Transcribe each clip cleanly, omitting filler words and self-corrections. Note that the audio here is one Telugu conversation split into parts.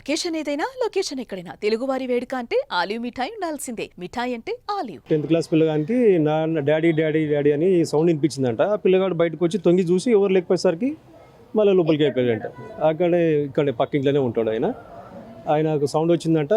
అకేషన్ ఏదైనా లొకేషన్ ఎక్కడైనా తెలుగువారి వేడుక అంటే ఆలివ్ మిఠాయి ఉండాల్సిందే. మిఠాయి అంటే ఆలివ్. 10th క్లాస్ పిల్లగానికి నాన్న డాడీ డాడీ డాడీ అని సౌండ్ వినిపించిందంట. ఆ పిల్లగాడు బయటకు వచ్చి తొంగి చూసి ఎవరు లేకపోయేసరికి మళ్ళీ లోపలికి వెళ్ళాడంట. ఇక్కడే పక్కింట్లోనే ఉంటాడు ఆయనకు సౌండ్ వచ్చిందంట.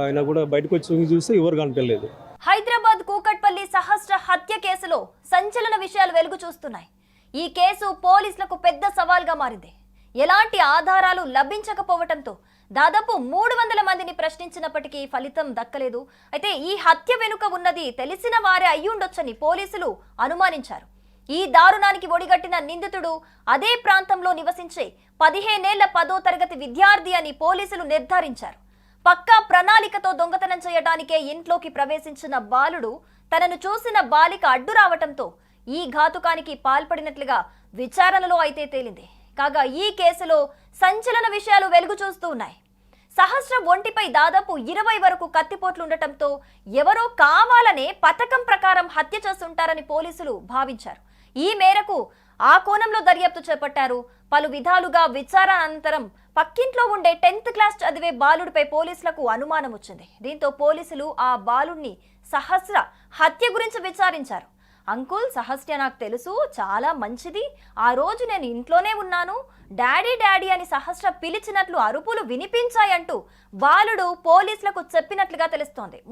ఆయన కూడా బయటకు వచ్చి తొంగి చూస్తే ఎవరు కనిపించలేదు. హైదరాబాద్ కూకట్పల్లి సహస్ర హత్య కేసులో సంచలన విషయాలు వెలుగు చూస్తున్నాయి. ఈ కేసు పోలీసులకు పెద్ద సవాల్గా మారింది. ఎలాంటి ఆధారాలు లభించకపోవడంతో దాదాపు 300 మందిని ప్రశ్నించినప్పటికీ ఫలితం దక్కలేదు. అయితే ఈ హత్య వెనుక ఉన్నది తెలిసిన వారే అయ్యుండొచ్చని పోలీసులు అనుమానించారు. ఈ దారుణానికి ఒడిగట్టిన నిందితుడు అదే ప్రాంతంలో నివసించే 15 ఏళ్ల 10వ తరగతి విద్యార్థి అని పోలీసులు నిర్ధారించారు. పక్కా ప్రణాళికతో దొంగతనం చేయడానికే ఇంట్లోకి ప్రవేశించిన బాలుడు తనను చూసిన బాలిక అడ్డు రావటంతో ఈ ఘాతుకానికి పాల్పడినట్లుగా విచారణలో అయితే తేలింది. కాగా ఈ కేసులో సంచలన విషయాలు వెలుగు చూస్తూ ఉన్నాయి. సహస్ర ఒంటిపై దాదాపు 20 వరకు కత్తిపోట్లు ఉండటంతో ఎవరో కావాలనే పథకం ప్రకారం హత్య చేస్తుంటారని పోలీసులు భావించారు. ఈ మేరకు ఆ కోణంలో దర్యాప్తు చేపట్టారు. పలు విధాలుగా విచారణ అనంతరం పక్కింట్లో ఉండే 10th క్లాస్ చదివే బాలుడిపై పోలీసులకు అనుమానం వచ్చింది. దీంతో పోలీసులు ఆ బాలుడిని సహస్ర హత్య గురించి విచారించారు. అంకుల్, సహస్ర నాకు తెలుసు, చాలా మంచిది. ఆ రోజు నేను ఇంట్లోనే ఉన్నాను. డాడీ డాడీ అని సహస్ర పిలిచినట్లు అరుపులు వినిపించాయంటూ బాలుడు పోలీసులకు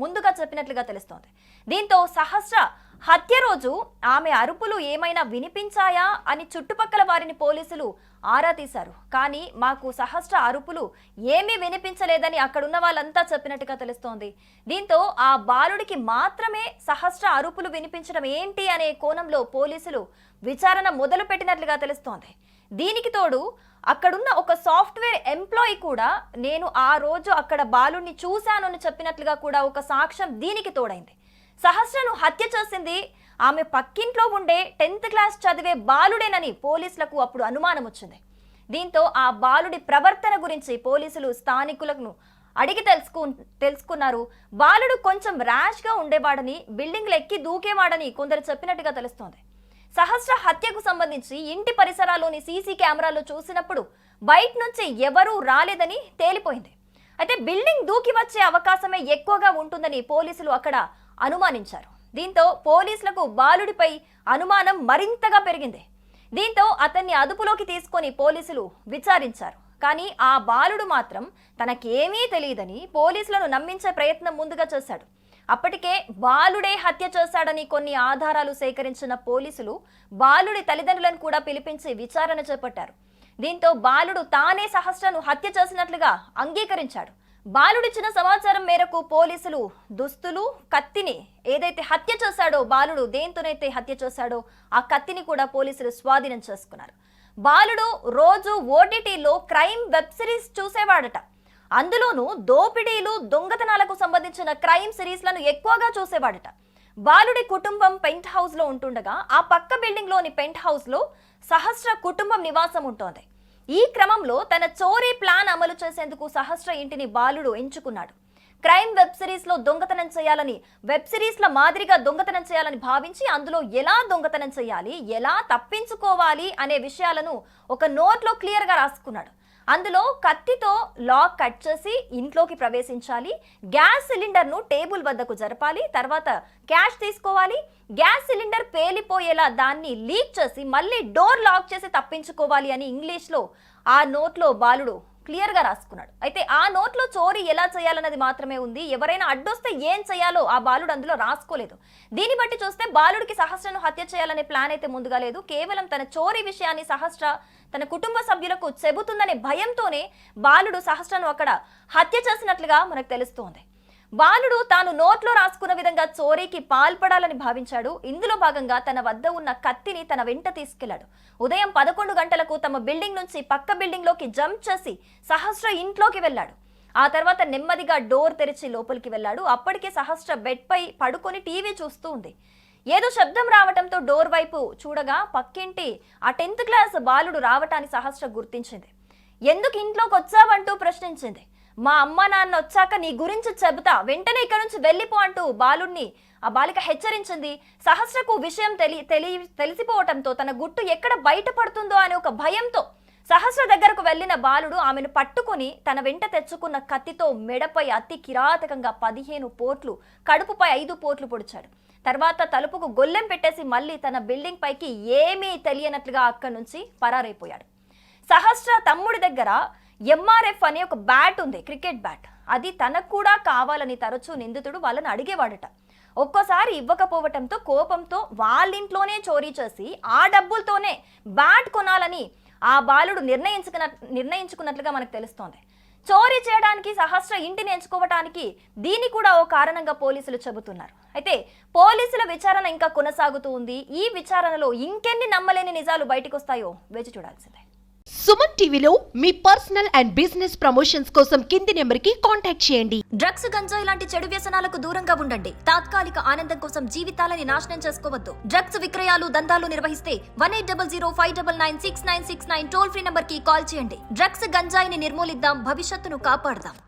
ముందుగా చెప్పినట్లుగా తెలుస్తోంది. దీంతో సహస్ర హత్య రోజు ఆమె అరుపులు ఏమైనా వినిపించాయా అని చుట్టుపక్కల వారిని పోలీసులు ఆరా తీశారు. కానీ మాకు సహస్ర అరుపులు ఏమీ వినిపించలేదని అక్కడున్న వాళ్ళంతా చెప్పినట్టుగా తెలుస్తోంది. దీంతో ఆ బాలుడికి మాత్రమే సహస్ర అరుపులు వినిపించడం ఏంటి అనే కోణంలో పోలీసులు విచారణ మొదలు పెట్టినట్లుగా తెలుస్తోంది. దీనికి తోడు అక్కడున్న ఒక సాఫ్ట్వేర్ ఎంప్లాయీ కూడా నేను ఆ రోజు అక్కడ బాలుడిని చూశాను అని చెప్పినట్లుగా కూడా ఒక సాక్ష్యం దీనికి తోడైంది. సహస్రను హత్య చేసింది ఆమె పక్కింట్లో ఉండే 10th క్లాస్ చదివే బాలుడేనని పోలీసులకు అప్పుడు అనుమానం వచ్చింది. దీంతో ఆ బాలుడి ప్రవర్తన గురించి పోలీసులు స్థానికులను అడిగి తెలుసుకున్నారు. బాలుడు కొంచెం ర్యాష్గా ఉండేవాడని, బిల్డింగ్లు ఎక్కి దూకేవాడని కొందరు చెప్పినట్టుగా తెలుస్తోంది. సహస్ర హత్యకు సంబంధించి ఇంటి పరిసరాల్లోని సీసీ కెమెరాలో చూసినప్పుడు బయట నుంచి ఎవరూ రాలేదని తేలిపోయింది. అయితే బిల్డింగ్ దూకి వచ్చే అవకాశమే ఎక్కువగా ఉంటుందని పోలీసులు అక్కడ అనుమానించారు. దీంతో పోలీసులకు బాలుడిపై అనుమానం మరింతగా పెరిగింది. దీంతో అతన్ని అదుపులోకి తీసుకొని పోలీసులు విచారించారు. కానీ ఆ బాలుడు మాత్రం తనకేమీ తెలియదని పోలీసులను నమ్మించే ప్రయత్నం ముందుగా చేశాడు. అప్పటికే బాలుడే హత్య చేశాడని కొన్ని ఆధారాలు సేకరించిన పోలీసులు బాలుడి తల్లిదండ్రులను కూడా పిలిపించి విచారణ చేపట్టారు. దీంతో బాలుడు తానే సహస్రను హత్య చేసినట్లుగా అంగీకరించాడు. బాలుడిచ్చిన సమాచారం మేరకు పోలీసులు దుస్తులు, కత్తిని, ఏదైతే హత్య చేశాడో బాలుడు దేంతోనైతే హత్య చేశాడో ఆ కత్తిని కూడా పోలీసులు స్వాధీనం చేసుకున్నారు. బాలుడు రోజు ఓటీటీలో క్రైమ్ వెబ్ సిరీస్ చూసేవాడట. అందులోనూ దోపిడీలు, దొంగతనాలకు సంబంధించిన క్రైమ్ సిరీస్లను ఎక్కువగా చూసేవాడట. బాలుడి కుటుంబం పెంట్ హౌస్ లో ఉంటుండగా ఆ పక్క బిల్డింగ్ లోని పెంట్ హౌస్ లో సహస్ర కుటుంబం నివాసం ఉంటోంది. ఈ క్రమంలో తన చోరీ ప్లాన్ అమలు చేసేందుకు సహస్ర ఇంటిని బాలుడు ఎంచుకున్నాడు. క్రైమ్ వెబ్ సిరీస్ లో దొంగతనం చేయాలని, వెబ్ సిరీస్ల మాదిరిగా దొంగతనం చేయాలని భావించి అందులో ఎలా దొంగతనం చేయాలి, ఎలా తప్పించుకోవాలి అనే విషయాలను ఒక నోట్లో క్లియర్ గా రాసుకున్నాడు. అందులో కత్తితో లాక్ కట్ చేసి ఇంట్లోకి ప్రవేశించాలి, గ్యాస్ సిలిండర్ను టేబుల్ వద్దకు జరపాలి, తర్వాత క్యాష్ తీసుకోవాలి, గ్యాస్ సిలిండర్ పేలిపోయేలా దాన్ని లీక్ చేసి మళ్ళీ డోర్ లాక్ చేసి తప్పించుకోవాలి అని ఇంగ్లీష్లో ఆ నోట్లో బాలుడు క్లియర్గా రాసుకున్నాడు. అయితే ఆ నోట్లో చోరీ ఎలా చేయాలన్నది మాత్రమే ఉంది. ఎవరైనా అడ్డొస్తే ఏం చేయాలో ఆ బాలుడు అందులో రాసుకోలేదు. దీన్ని బట్టి చూస్తే బాలుడికి సహస్రను హత్య చేయాలనే ప్లాన్ అయితే ముందుగా లేదు. కేవలం తన చోరీ విషయాన్ని సహస్ర తన కుటుంబ సభ్యులకు చెబుతుందనే భయంతోనే బాలుడు సహస్రను అక్కడ హత్య చేసినట్లుగా మనకు తెలుస్తోంది. బాలుడు తాను నోట్లో రాసుకున్న విధంగా చోరీకి పాల్పడాలని భావించాడు. ఇందులో భాగంగా తన వద్ద ఉన్న కత్తిని తన వెంట తీసుకెళ్లాడు. ఉదయం 11 గంటలకు తమ బిల్డింగ్ నుంచి పక్క బిల్డింగ్ లోకి జంప్ చేసి సహస్ర ఇంట్లోకి వెళ్ళాడు. ఆ తర్వాత నెమ్మదిగా డోర్ తెరిచి లోపలికి వెళ్ళాడు. అప్పటికే సహస్ర బెడ్ పై పడుకొని టీవీ చూస్తూ ఉంది. ఏదో శబ్దం రావటంతో డోర్ వైపు చూడగా పక్కింటి ఆ 10th క్లాస్ బాలుడు రావటాన్ని సహస్ర గుర్తించింది. ఎందుకు ఇంట్లోకి వచ్చావంటూ ప్రశ్నించింది. మా అమ్మ నాన్న వచ్చాక నీ గురించి చెబుతా, వెంటనే ఇక్కడ నుంచి వెళ్ళిపో అంటూ ఆ బాలిక హెచ్చరించింది. సహస్రకు విషయం తెలిసిపోవటంతో తన గుట్టు ఎక్కడ బయటపడుతుందో అనే ఒక భయంతో సహస్ర దగ్గరకు వెళ్లిన బాలుడు ఆమెను పట్టుకుని తన వెంట తెచ్చుకున్న కత్తితో మెడపై అతి కిరాతకంగా 15 పోట్లు, కడుపుపై 5 పోట్లు పొడిచాడు. తర్వాత తలుపుకు గొల్లెం పెట్టేసి మళ్ళీ తన బిల్డింగ్ పైకి ఏమీ తెలియనట్లుగా అక్కడి నుంచి పరారైపోయాడు. సహస్ర తమ్ముడి దగ్గర MRF అనే ఒక బ్యాట్ ఉంది, క్రికెట్ బ్యాట్. అది తనకు కూడా కావాలని తరచూ నిందితుడు వాళ్ళని అడిగేవాడట. ఒక్కోసారి ఇవ్వకపోవటంతో కోపంతో వాళ్ళింట్లోనే చోరీ చేసి ఆ డబ్బులతోనే బ్యాట్ కొనాలని ఆ బాలుడు నిర్ణయించుకున్నట్లుగా మనకు తెలుస్తోంది. చోరీ చేయడానికి సహస్ర ఇంటిని ఎంచుకోవటానికి దీన్ని కూడా ఓ కారణంగా పోలీసులు చెబుతున్నారు. అయితే పోలీసుల విచారణ ఇంకా కొనసాగుతూ ఉంది. ఈ విచారణలో ఇంకెన్ని నమ్మలేని నిజాలు బయటకు వస్తాయో వేచి చూడాల్సిందే. సుమన్ టీవీలో మీ పర్సనల్ అండ్ బిజినెస్ ప్రమోషన్స్ కోసం కింది నెంబర్కి కాంటాక్ట్ చేయండి. డ్రగ్స్, గంజాయి లాంటి చెడు వ్యసనాలకు దూరంగా ఉండండి. తాత్కాలిక ఆనందం కోసం జీవితాలని నాశనం చేసుకోవద్దు. డ్రగ్స్ విక్రయాలు, దందాలు నిర్వహిస్తే 180059996969 టోల్ ఫ్రీ నంబర్ కి కాల్ చేయండి. డ్రగ్స్, గంజాయిని నిర్మూలిద్దాం, భవిష్యత్తును కాపాడదాం.